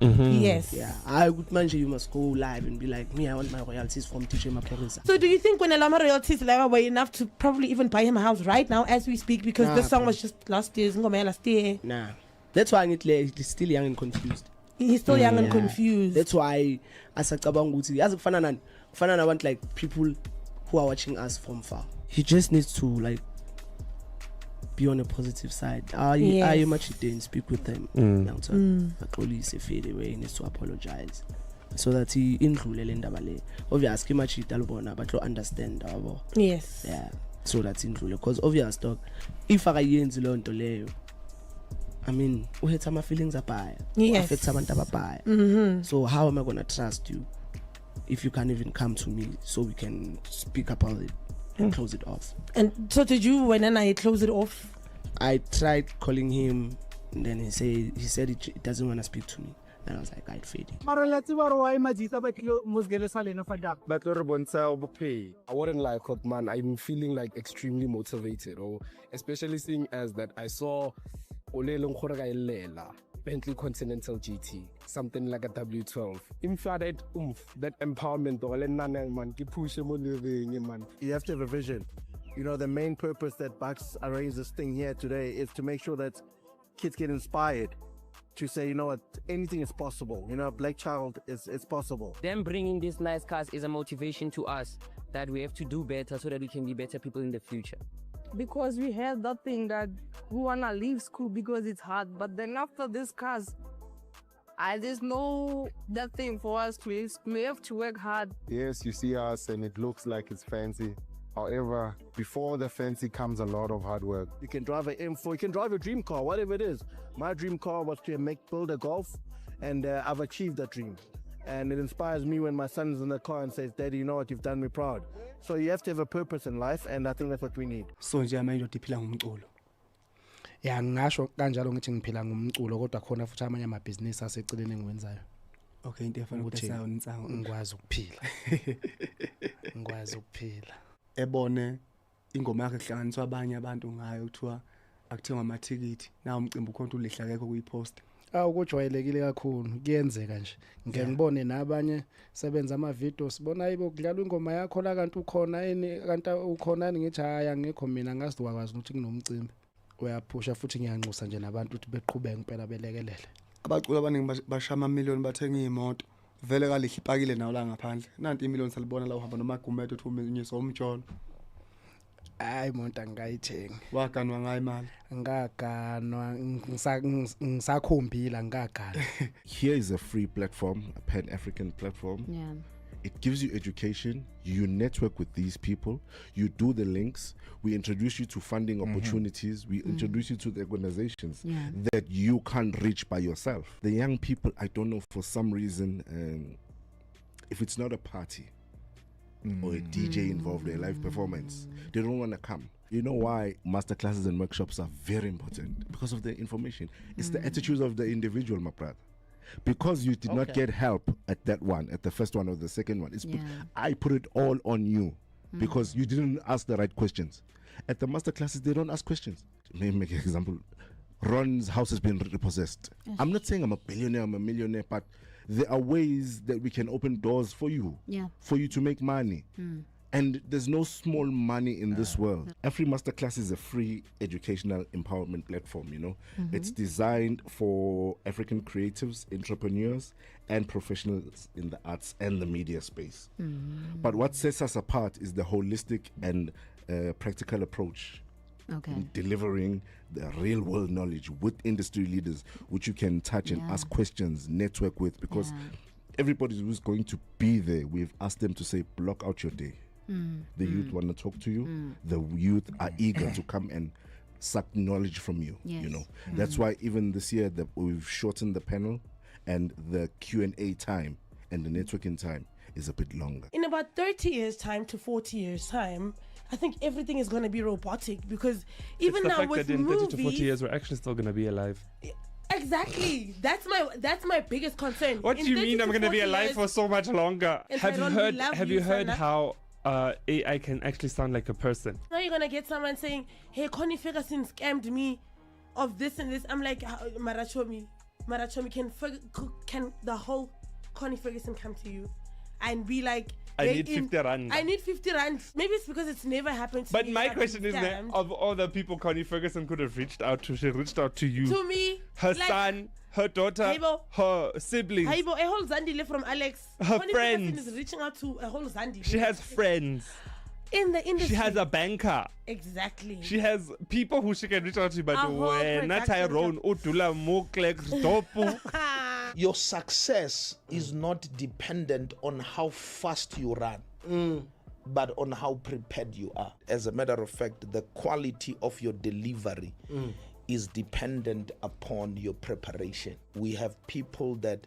Yes. Yeah. I would mention you must go live and be like, me, I want my royalties from DJ Maphorisa. So do you think when Elama royalties were enough to probably even buy him a house right now as we speak, because this song was just last year? Nah. That's why he's still young and confused. He's still young and confused. That's why as I want like people who are watching us from far. He just needs to like be on a positive side. I much didn't speak with them. Police fade away, he needs to apologize so that he indlule. Obviously much but understand. Yes. Yeah. So that's indlule. Because obvious dog, if I yenzi lonto leyo, I mean, we had some feelings apaya. Yes. So how am I gonna trust you if you can't even come to me so we can speak about it and close it off? And so did you when I close it off? I tried calling him, and then he said he doesn't want to speak to me. And I was like, I'd fade it. I wouldn't lie, man. I'm feeling like extremely motivated, especially seeing as that I saw Bentley Continental GT, something like a W12. That empowerment, man. You have to have a vision. You know, the main purpose that Bucks arranged this thing here today is to make sure that kids get inspired to say, you know what, anything is possible. You know, Black Child is possible. Them bringing these nice cars is a motivation to us that we have to do better so that we can be better people in the future. Because we had that thing that we want to leave school because it's hard. But then after this class, there's no that thing for us to leave. We have to work hard. Yes, you see us and it looks like it's fancy. However, before the fancy comes a lot of hard work. You can drive an M4, you can drive a dream car, whatever it is. My dream car was to build a Golf, and I've achieved that dream. And it inspires me when my son's in the car and says, Daddy, you know what, you've done me proud. So you have to have a purpose in life, and I think that's what we need. So nje manje ndiphila ngumculo. ya ngisho kanjalo ngithi ngiphila ngomculo kodwa khona futhi amanye amabhizinisi aseceleni engiwenzayo. Okay, into efana ukutesa unsango ngikwazi ukuphila. Ngikwazi ukuphila. Ebone ingoma yakhe kuhlanganiswa abanye abantu ngayo kuthiwa akuthengwa amathikithi na umcimbi ukhonto ulihla akekho kuyipost. Ukujwayelekile kakhulu kuyenzeka nje. Ngeke ngibone nabanye sebenza ama videos sibona ayibo kudlala ingoma yakho la kanti ukhona kanti ukhona ngithi haya ngekho mina ngazi wakwazi ukuthi kunomcimbi. Uyaphusha futhi ngiyanxusa nje nabantu ukuthi beqhubeke impela belekelele. Abaculi abaningi bashama amamiliyoni bathenga imoto. Vele kalihle ipakile nawo la ngaphandle. Nanti imiliyoni salibona la uhamba nomagumedo uthi umenyisa umtsholo. Hayi monta ngayithenga. Waganwa ngayo imali. Ngaganwa ngisakhombila ngagana. Here is a free platform, a Pan-African platform. Yeah. It gives you education. You network with these people. You do the links. We introduce you to funding opportunities. We introduce you to the organizations that you can't reach by yourself. The young people, I don't know, for some reason, if it's not a party or a DJ involved in a live performance, they don't want to come. You know why masterclasses and workshops are very important? Because of the information. It's the attitudes of the individual, my brother. Because you did not get help at that one, at the first one or the second one. I put it all on you because you didn't ask the right questions. At the master classes, they don't ask questions. Let me make an example. Ron's house has been repossessed. Yes. I'm not saying I'm a billionaire, I'm a millionaire, but there are ways that we can open doors for you, for you to make money. And there's no small money in this world. Every masterclass is a free educational empowerment platform, you know. It's designed for African creatives, entrepreneurs, and professionals in the arts and the media space. But what sets us apart is the holistic and practical approach. In delivering the real world knowledge with industry leaders, which you can touch and ask questions, network with, because everybody who's going to be there, we've asked them to say, block out your day. The youth want to talk to you. The youth are eager to come and suck knowledge from you. You know, that's why even this year that we've shortened the panel, and the Q&A time and the networking time is a bit longer. In about 30 years time to 40 years time, I think everything is going to be robotic, because even now with that in 30 to 40 movies, years we're actually still going to be alive. Exactly. That's my biggest concern. What do you mean I'm going to be alive for so much longer? Have you heard how AI can actually sound like a person? Now you're gonna get someone saying, "Hey, Connie Ferguson scammed me of this and this." I'm like, Marachomi, can the whole Connie Ferguson come to you and be like, I need 50 rand. I need 50 rand. Maybe it's because it's never happened to me. But my question is that of all the people Connie Ferguson could have reached out to, she reached out to you. To me. Her son, her daughter, her siblings. A whole Zandile from Alex. Her Connie friends. Ferguson is reaching out to a whole Zandile. She has friends. In the industry. She has a banker. Exactly. She has people who she can reach out to, but not Tyrone, Utula, Moklex, Your success is not dependent on how fast you run, but on how prepared you are. As a matter of fact, the quality of your delivery is dependent upon your preparation. We have people that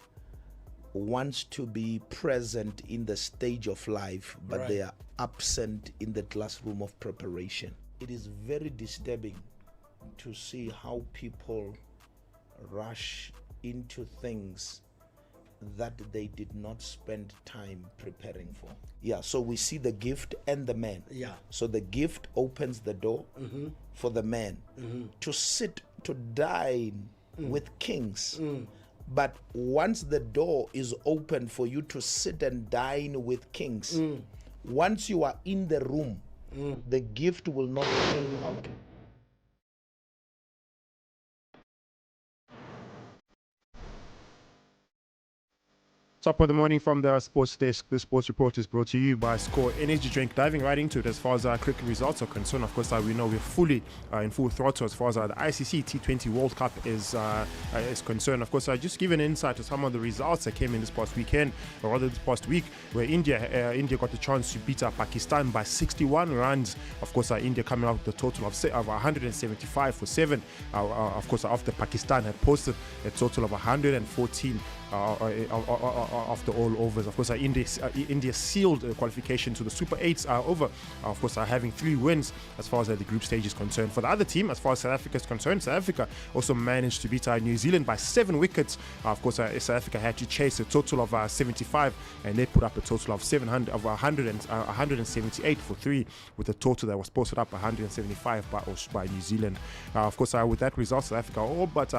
wants to be present in the stage of life, but they are absent in the classroom of preparation. It is very disturbing to see how people rush into things that they did not spend time preparing for. So we see the gift and the man. So the gift opens the door for the man to sit, to dine with kings. But once the door is open for you to sit and dine with kings, once you are in the room, the gift will not come out. Top of the morning from the sports desk. The sports report is brought to you by Score Energy Drink. Diving right into it as far as our cricket results are concerned. Of course, we know we're fully in full throttle as far as the ICC T20 World Cup is concerned. Of course, I just give an insight to some of the results that came in this past weekend, or rather this past week, where India got the chance to beat Pakistan by 61 runs. Of course, India coming out with a total of 175 for 7. Of course, after Pakistan had posted a total of 114 after all overs. Of course, India sealed qualification to the Super 8s over. Of course, having 3 wins as far as the group stage is concerned. For the other team, as far as South Africa is concerned, South Africa also managed to beat New Zealand by 7 wickets. Of course, South Africa had to chase a total of 75, and they put up a total of 178 for 3, with a total that was posted up 175 by New Zealand. Of course, with that result, South Africa all but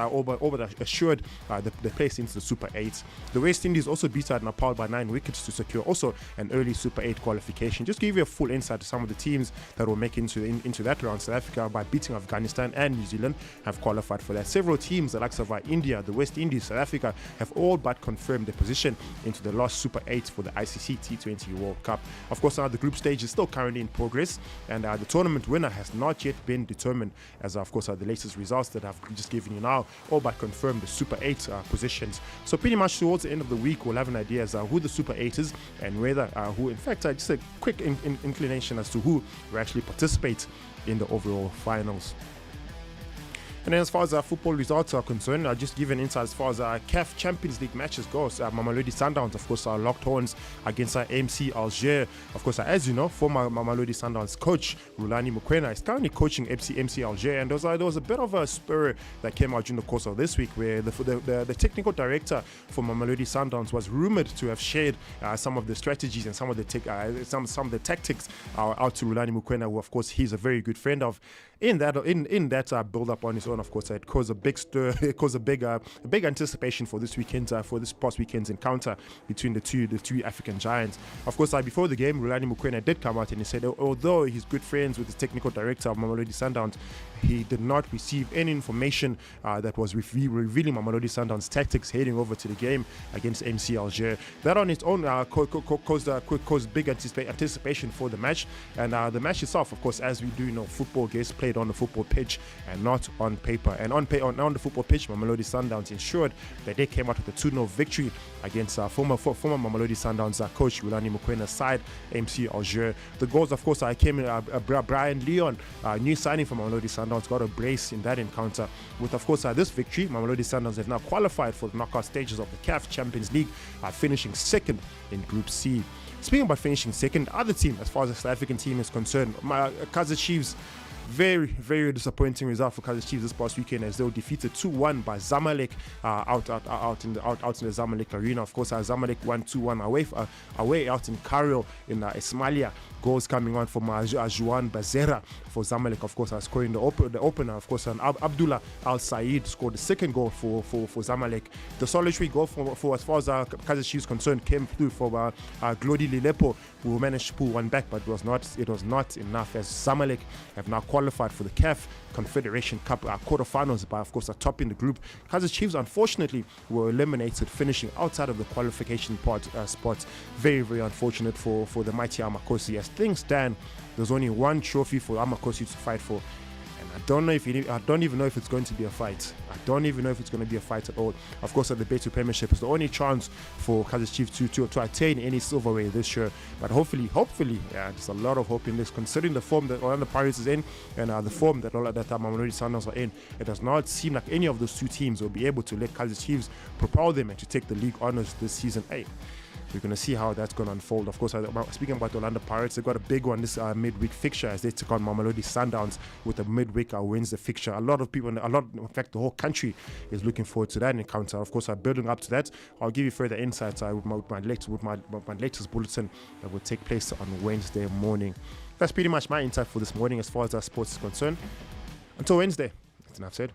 assured the place into the Super 8. The West Indies also beat Nepal by 9 wickets to secure also an early Super 8 qualification. Just to give you a full insight to some of the teams that will make into that round. South Africa, by beating Afghanistan and New Zealand, have qualified for that. Several teams, the likes of India, the West Indies, South Africa, have all but confirmed their position into the last Super 8 for the ICC T20 World Cup. Of course, the group stage is still currently in progress, and the tournament winner has not yet been determined, as of course the latest results that I've just given you now all but confirmed the Super 8 positions. So pretty much towards the end of the week, we'll have an idea as who the Super 8 is, and whether who, in fact, just a quick inclination as to who will actually participate in the overall finals. And then as far as football results are concerned, I'll just give an insight as far as CAF Champions League matches goes. Mamelodi Sundowns, of course, locked horns against MC Alger. Of course, as you know, former Mamelodi Sundowns coach Rulani Mokoena is currently coaching MC Alger. And there was a bit of a spur that came out during the course of this week, where the technical director for Mamelodi Sundowns was rumored to have shared some of the strategies and some of the tactics out to Rulani Mokoena, who, of course, he's a very good friend of. In that build up on his own, of course, it caused a big stir. It caused a big anticipation for this weekend, for this past weekend's encounter between the two African giants. Of course, before the game, Rulani Mokoena did come out and he said, although he's good friends with the technical director of Mamelodi Sundowns, he did not receive any information that was revealing Mamelodi Sundowns' tactics heading over to the game against MC Alger. That on its own caused big anticipation for the match, and the match itself, of course, as we do know, football gets played on the football pitch and not on paper. And on the football pitch, Mamelodi Sundowns ensured that they came out with a 2-0 victory against former Mamelodi Sundowns coach Rulani Mokwena's side, MC Alger. The goals, of course, came in. Brian Leon, new signing from Mamelodi Sundowns, got a brace in that encounter. With, of course, this victory, Mamelodi Sundowns have now qualified for the knockout stages of the CAF Champions League, finishing second in Group C. Speaking about finishing second, the other team, as far as the South African team is concerned, Kaizer Chiefs. Very, very disappointing result for Kaizer Chiefs this past weekend, as they were defeated 2-1 by Zamalek out in the Zamalek arena. Of course, Zamalek won 2-1 away out in Cairo in Ismailia. Goals coming on from Juan Bazera for Zamalek, of course, scoring the opener. Of course, Abdullah Al Said scored the second goal for Zamalek. The solitary goal for as far as Kaizer Chiefs concerned came through for Glody Lilepo, who managed to pull one back, but it was not enough, as Zamalek have now qualified for the CAF Confederation Cup quarterfinals by, of course, topping the group. Kaizer Chiefs, unfortunately, were eliminated, finishing outside of the qualification spots. Very, very unfortunate for the mighty Amakosi. As things stand, there's only one trophy for Amakosi to fight for. I don't even know if it's going to be a fight. I don't even know if it's going to be a fight at all. Of course, the Beto Premiership is the only chance for Kaizer Chiefs to attain any silverware this year. But hopefully, there's a lot of hope in this, considering the form that Orlando Pirates is in and the form that Mamelodi Sundowns are in. It does not seem like any of those two teams will be able to let Kaizer Chiefs propel them and to take the league honours this season. We're going to see how that's going to unfold. Of course, speaking about the Orlando Pirates, they've got a big one this midweek fixture as they took on Mamelodi Sundowns with a midweek Wednesday fixture. In fact, the whole country is looking forward to that encounter. Of course, building up to that, I'll give you further insights with my latest bulletin that will take place on Wednesday morning. That's pretty much my insight for this morning as far as our sports is concerned. Until Wednesday, that's enough said.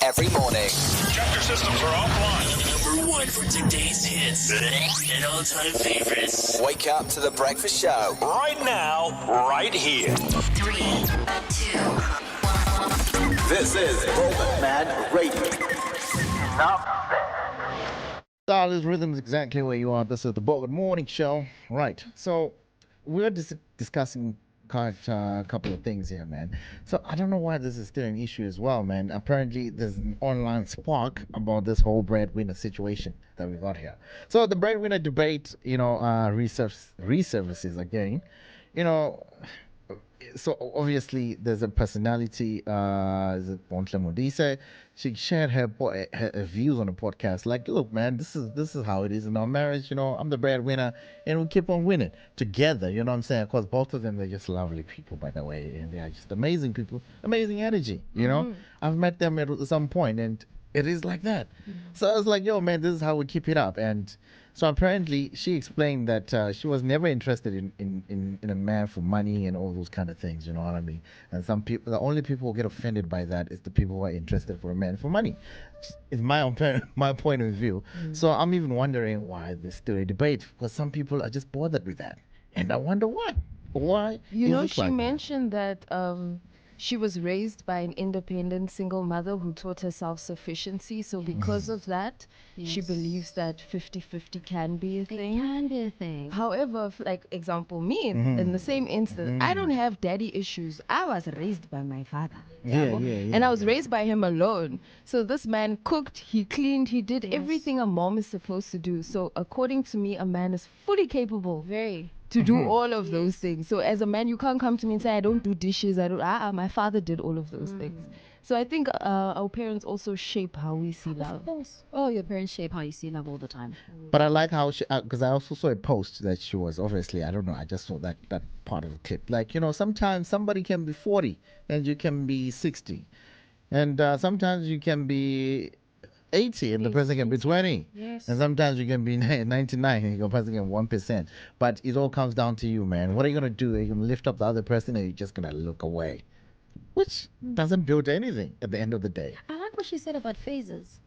Every morning. Check your systems are offline. Number one for today's hits and all-time favorites. Wake up to the breakfast show. Right now, right here. 3, 2, 1. This is Mad Radio. Style is rhythms exactly where you are. This is the Bogart Morning Show. Right. So we're discussing quite a couple of things here, man. So I don't know why this is still an issue as well, man. Apparently there's an online spark about this whole breadwinner situation that we got here. So the breadwinner debate, resurfaces again. so obviously there's a personality. Is it Bontle Modise? She shared her views on the podcast. Like, look, man, this is how it is in our marriage. You know, I'm the breadwinner, and we keep on winning together. You know what I'm saying? Because both of them, they're just lovely people, by the way, and they are just amazing people, amazing energy. You know, I've met them at some point, and it is like that. So I was like, yo, man, this is how we keep it up. And so apparently she explained that she was never interested in a man for money and all those kind of things, you know what I mean? And some people, the only people who get offended by that is the people who are interested for a man for money. It's my point of view. So I'm even wondering why there's still a debate, because some people are just bothered with that. And I wonder why. Why? You know, is it she like mentioned that she was raised by an independent single mother who taught her self-sufficiency. So because of that, she believes that 50-50 can be a thing. It can be a thing. However, like example, me, in the same instance, I don't have daddy issues. I was raised by my father. And I was raised by him alone. So this man cooked, he cleaned, he did everything a mom is supposed to do. So according to me, a man is fully capable to do all of those things. So as a man, you can't come to me and say, I don't do dishes. My father did all of those things. So I think our parents also shape how we see love. Of course. Oh, your parents shape how you see love all the time. But I like how she, because I also saw a post that she was obviously, I don't know, I just saw that part of the clip. Like, you know, sometimes somebody can be 40 and you can be 60. And sometimes you can be 80 and the person can be 20. Yes. And sometimes you can be 99 and the person can be 1%. But it all comes down to you, man. What are you going to do? Are you going to lift up the other person or are you just going to look away? Which doesn't build anything at the end of the day. I like what she said about phases.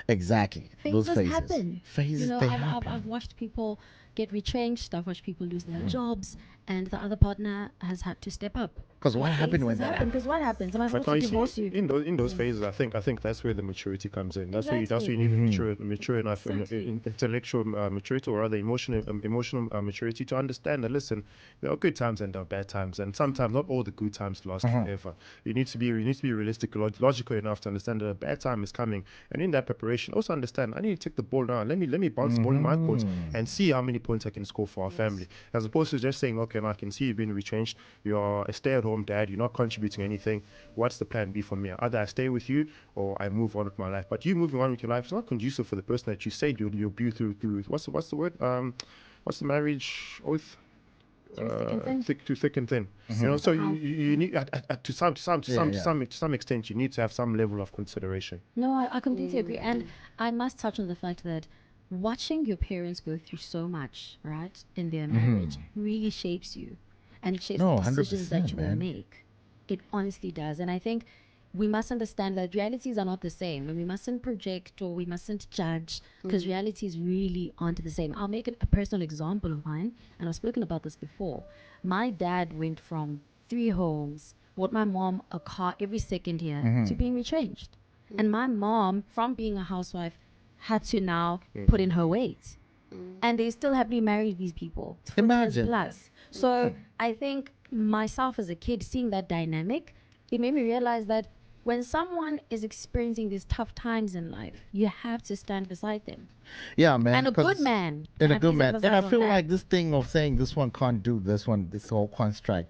Exactly. Those phases happen. Phases, you know, they I've happen. watched people get retrenched. I've watched people lose their jobs, and the other partner has had to step up. Because what happened when that happened? Because what happens? Am I But supposed to divorce you? in those phases, I think that's where the maturity comes in. That's where you Exactly. need mature enough intellectual maturity, or rather emotional maturity, to understand that, listen, there are good times and there are bad times, and sometimes not all the good times last forever. You need to be realistic, logical enough to understand that a bad time is coming, and in that preparation, also understand I need to take the ball now. Let me bounce the ball in my court and see how many points I can score for our family, as opposed to just saying, okay, now I can see you've been retrenched. You're a stay-at-home dad. You're not contributing anything. What's the plan B for me? Either I stay with you or I move on with my life. But you moving on with your life is not conducive for the person that you say you'll be through. What's the word? What's the marriage oath? Thick and thin. You know, so you need to some extent you need to have some level of consideration. No, I completely agree. And I must touch on the fact that watching your parents go through so much, right, in their marriage really shapes you. And it shapes the decisions that you will make. It honestly does. And I think we must understand that realities are not the same. And we mustn't project or we mustn't judge, because realities really aren't the same. I'll make a personal example of mine. And I've spoken about this before. My dad went from 3 homes, bought my mom a car every second year, to being retrenched. And my mom, from being a housewife, had to now put in her weight. And they still happily married these people. Imagine. Plus. So I think myself as a kid, seeing that dynamic, it made me realize that when someone is experiencing these tough times in life, you have to stand beside them. Yeah, man. And a good man. And a good man. And I feel that. like this thing of saying this one can't do this one, this whole construct,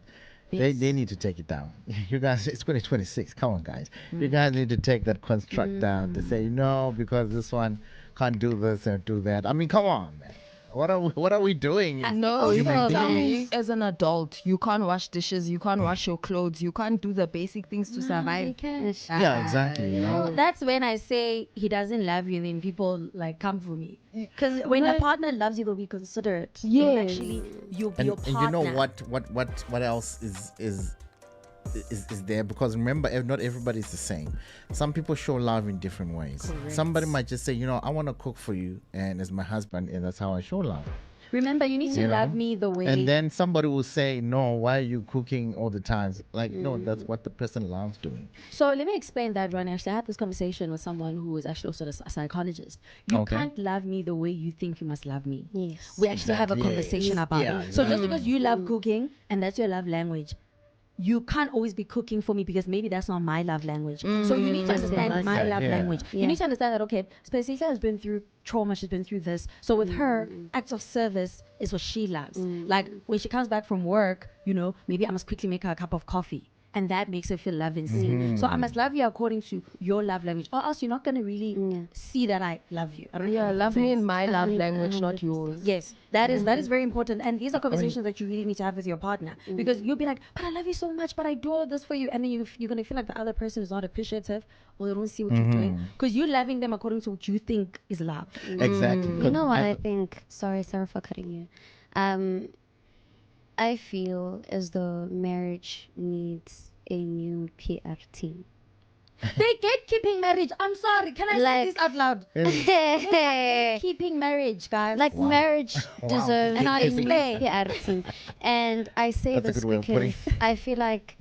they need to take it down. You guys, it's 2026. Come on, guys. You guys need to take that construct down to say, no, because this one can't do this and do that. I mean, come on, man. What are we doing? No, you can tell me as an adult, you can't wash dishes, you can't wash your clothes, you can't do the basic things to survive. Yeah, exactly. You know? That's when I say he doesn't love you, then people like come for me. Because when a partner loves you, they'll be considerate. Yes. Actually, you'll be And your partner. you know what else is there? Because remember, not everybody is the same. Some people show love in different ways. Correct. Somebody might just say, you know, I want to cook for you, and as my husband, and that's how I show love. Remember, you need to love me the way. And then somebody will say, no, why are you cooking all the time? Like, no, that's what the person loves doing. So let me explain that, Ronnie. Actually, I had this conversation with someone who is actually also a psychologist. You can't love me the way you think you must love me. Yes. We actually have a conversation about it. So just because you love cooking and that's your love language, you can't always be cooking for me because maybe that's not my love language. So you need to understand my love language. You need to understand that, okay, Specifica has been through trauma, she's been through this. So with her, acts of service is what she loves. Like when she comes back from work, you know, maybe I must quickly make her a cup of coffee. And that makes her feel loved and seen. So I must love you according to your love language, or else you're not going to really see that I love you. Love me in my love language, not yours. Yes, that is very important. And these are conversations that you really need to have with your partner, because you'll be like, but I love you so much, but I do all this for you. And then you're going to feel like the other person is not appreciative, or they don't see what you're doing. Because you're loving them according to what you think is love. Exactly. You know what I think? Sorry for cutting you. I feel as though marriage needs a new PR team. They gatekeeping marriage. I'm sorry. Can I say this out loud? Keeping marriage, guys. Like marriage deserves And I'll a new explain. PR team. And I say That's a this good way of because putting I feel like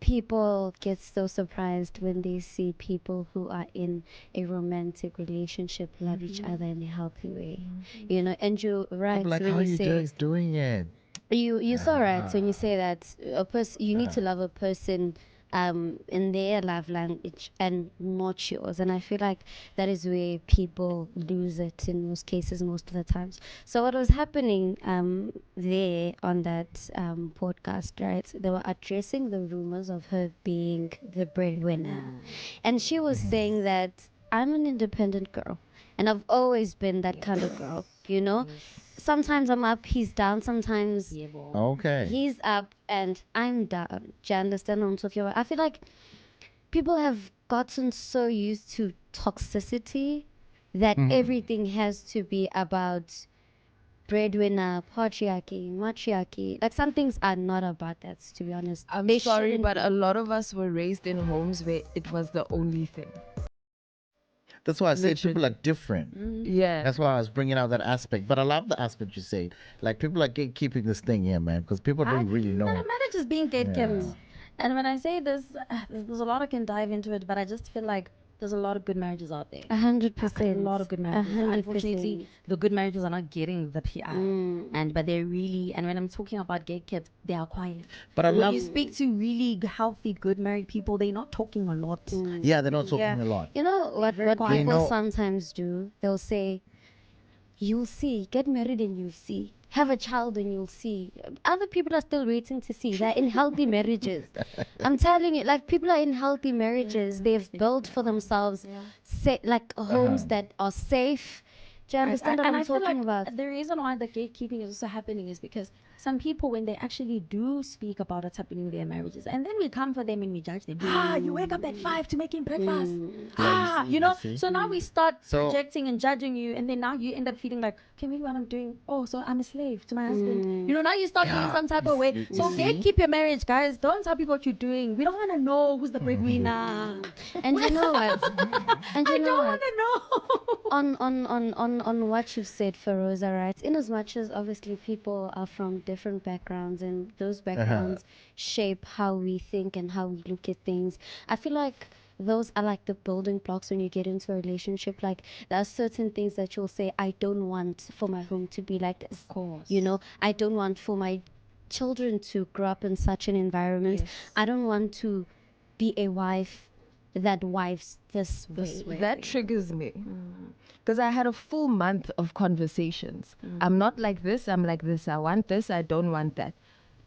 people get so surprised when they see people who are in a romantic relationship love each other in a healthy way. You know, and you're right Like, when how you you say guys doing it? you're so right when you say that a person, you need to love a person in their love language and not yours. And I feel like that is where people lose it in most cases, most of the times. So what was happening there on that podcast, right? They were addressing the rumors of her being the breadwinner. And she was saying that I'm an independent girl and I've always been that kind of girl, you know? Sometimes I'm up, he's down. Sometimes he's up and I'm down. Do you understand what I'm talking about? I feel like people have gotten so used to toxicity that everything has to be about breadwinner, patriarchy, matriarchy. Like some things are not about that, to be honest. I'm sorry, but a lot of us were raised in homes where it was the only thing. That's why I say people are different. Yeah. That's why I was bringing out that aspect. But I love the aspect you said. Like, people are keeping this thing here, man, because people don't really know. Marriage is being gatekept. And when I say this, there's a lot I can dive into it, but I just feel like there's a lot of good marriages out there. 100%. A lot of good marriages. 100%. Unfortunately, the good marriages are not getting the PR. But they're really, and when I'm talking about gatekept, they are quiet. But I when love- you speak to really healthy, good married people, they're not talking a lot. Yeah, they're not talking a lot. You know what quiet. people sometimes do? They'll say, you'll see, get married and you'll see. Have a child and you'll see. Other people are still waiting to see. They're in healthy marriages. I'm telling you, like, people are in healthy marriages. They've built for themselves like homes that are safe. Do you understand what And I'm I feel talking like about? the reason why the gatekeeping is also happening is because some people, when they actually do speak about what's happening in their marriages, and then we come for them and we judge them. You wake up at 5 to making breakfast. You know. So now we start projecting and judging you, and then now you end up feeling like, okay, maybe what I'm doing. Oh, so I'm a slave to my husband. You know. Now you start feeling some type of way. So gatekeep your marriage, guys. Don't tell people what you're doing. We don't want to know who's the breadwinner. And you know what? And you know what? I don't want to know. On what you've said, Feroza, right? In as much as obviously people are from different backgrounds and those backgrounds shape how we think and how we look at things, I feel like those are like the building blocks when you get into a relationship. Like, there are certain things that you'll say, I don't want for my home to be like this. Of course. You know, I don't want for my children to grow up in such an environment. I don't want to be a wife that wives this way. That triggers me. Because I had a full month of conversations. I'm not like this, I'm like this. I want this, I don't want that.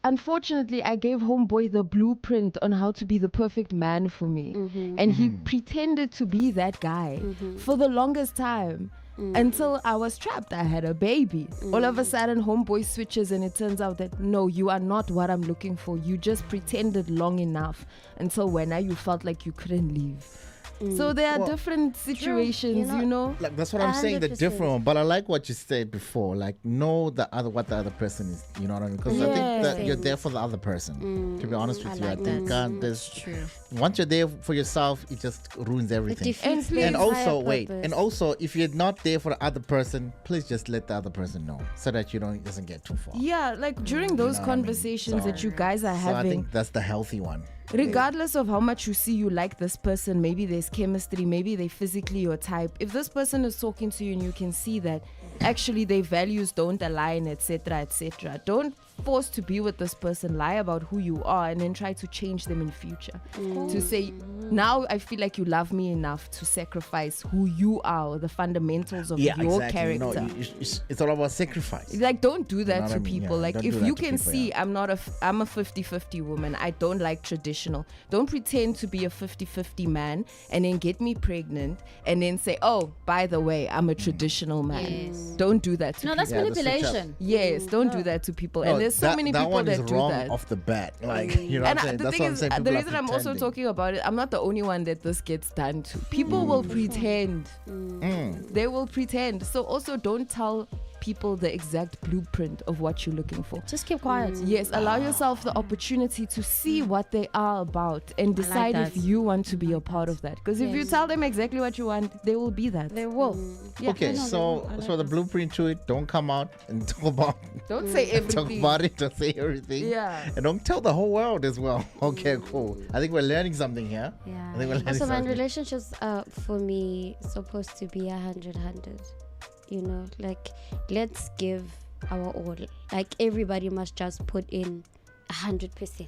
Unfortunately, I gave homeboy the blueprint on how to be the perfect man for me. And he pretended to be that guy for the longest time. Until I was trapped. I had a baby. All of a sudden, homeboy switches and it turns out that, no, you are not what I'm looking for. You just pretended long enough until when you felt like you couldn't leave. So there are different situations, you know. Like, that's what I'm saying, the 100%. different one. But I like what you said before. Like, know what the other person is. You know what I mean? Because I think that you're there for the other person. To be honest with you, I think there's true. Once you're there for yourself, it just ruins everything. And also, wait. And also, if you're not there for the other person, please just let the other person know so that it doesn't get too far. Yeah, like during those conversations that you guys are So having. I think that's the healthy one. Regardless of how much you see you like this person, maybe there's chemistry, maybe they physically your type. If this person is talking to you and you can see that actually their values don't align, etc., etc., don't forced to be with this person, lie about who you are, and then try to change them in future. To say, now I feel like you love me enough to sacrifice who you are, or the fundamentals of your character. No, it's all about sacrifice. Like, don't do that to people. Yeah, like, if you can see, I'm a 50-50 woman, I don't like traditional. Don't pretend to be a 50-50 man and then get me pregnant and then say, oh, by the way, I'm a traditional man. Yes. Don't do that to No, people. that's manipulation. Yes, don't do that to people. No, And there's so many people that do wrong that. off the bat. Like, you know what I'm saying? The That's thing what I'm is, saying. the People are reason I'm also pretending. talking about it, I'm not the only one that this gets done to. People will pretend. They will pretend. So also don't tell people the exact blueprint of what you're looking for. Just keep quiet. Yes, allow yourself the opportunity to see what they are about and decide if that. you want to be a part of that. Because if you tell them exactly what you want, they will be that. They will. Yeah. Okay, so the blueprint to it, don't come out and talk about. Don't say everything. Talk about it. Don't say everything. Yeah. And don't tell the whole world as well. Okay, cool. I think we're learning something here. Yeah. I think we're learning Also, man, something. relationships are for me supposed to be 100. You know, like, let's give our all. Like, everybody must just put in 100%.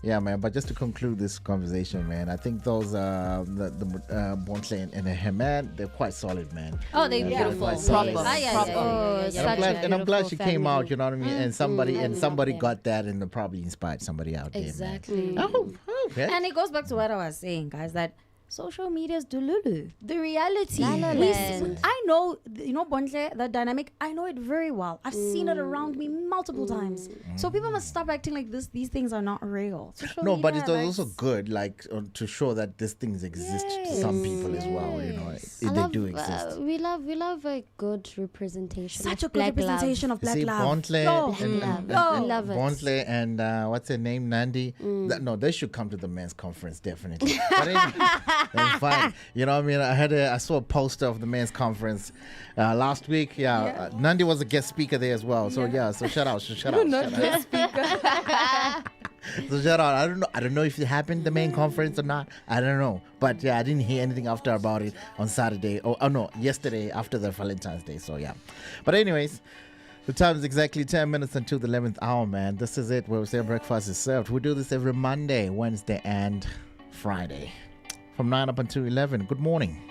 Yeah, man. But just to conclude this conversation, man, I think those Bontle and her man, they're quite solid, man. Oh, they're beautiful. Quite solid. And I'm glad she came out. You know what I mean? And somebody them. got that and probably inspired somebody out Exactly. there. Man. Okay. And it goes back to what I was saying, guys, that social media is Dululu. The reality. La La Land. I know, Bontle, that dynamic, I know it very well. I've seen it around me multiple times. So people must stop acting like this. These things are not real. Social No, but media, it's also good, like, to show that these things exist to some people as well. You know, they do exist. We love a good representation. Such of a good black representation love. of black love. Bontle We love it. Bontle and what's her name, Nandi. No, they should come to the men's conference definitely. But anyway, that's fine. You know what I mean? I saw a poster of the men's conference last week. Yeah, Nandi was a guest speaker there as well. So so shout out. So shout out. I don't know if it happened the main conference or not. I don't know. But I didn't hear anything after about it on Saturday. Yesterday after the Valentine's Day. So yeah. But anyways, the time is exactly 10 minutes until the 11th hour, man. This is it where we say breakfast is served. We do this every Monday, Wednesday, and Friday from 9 up until 11. Good morning.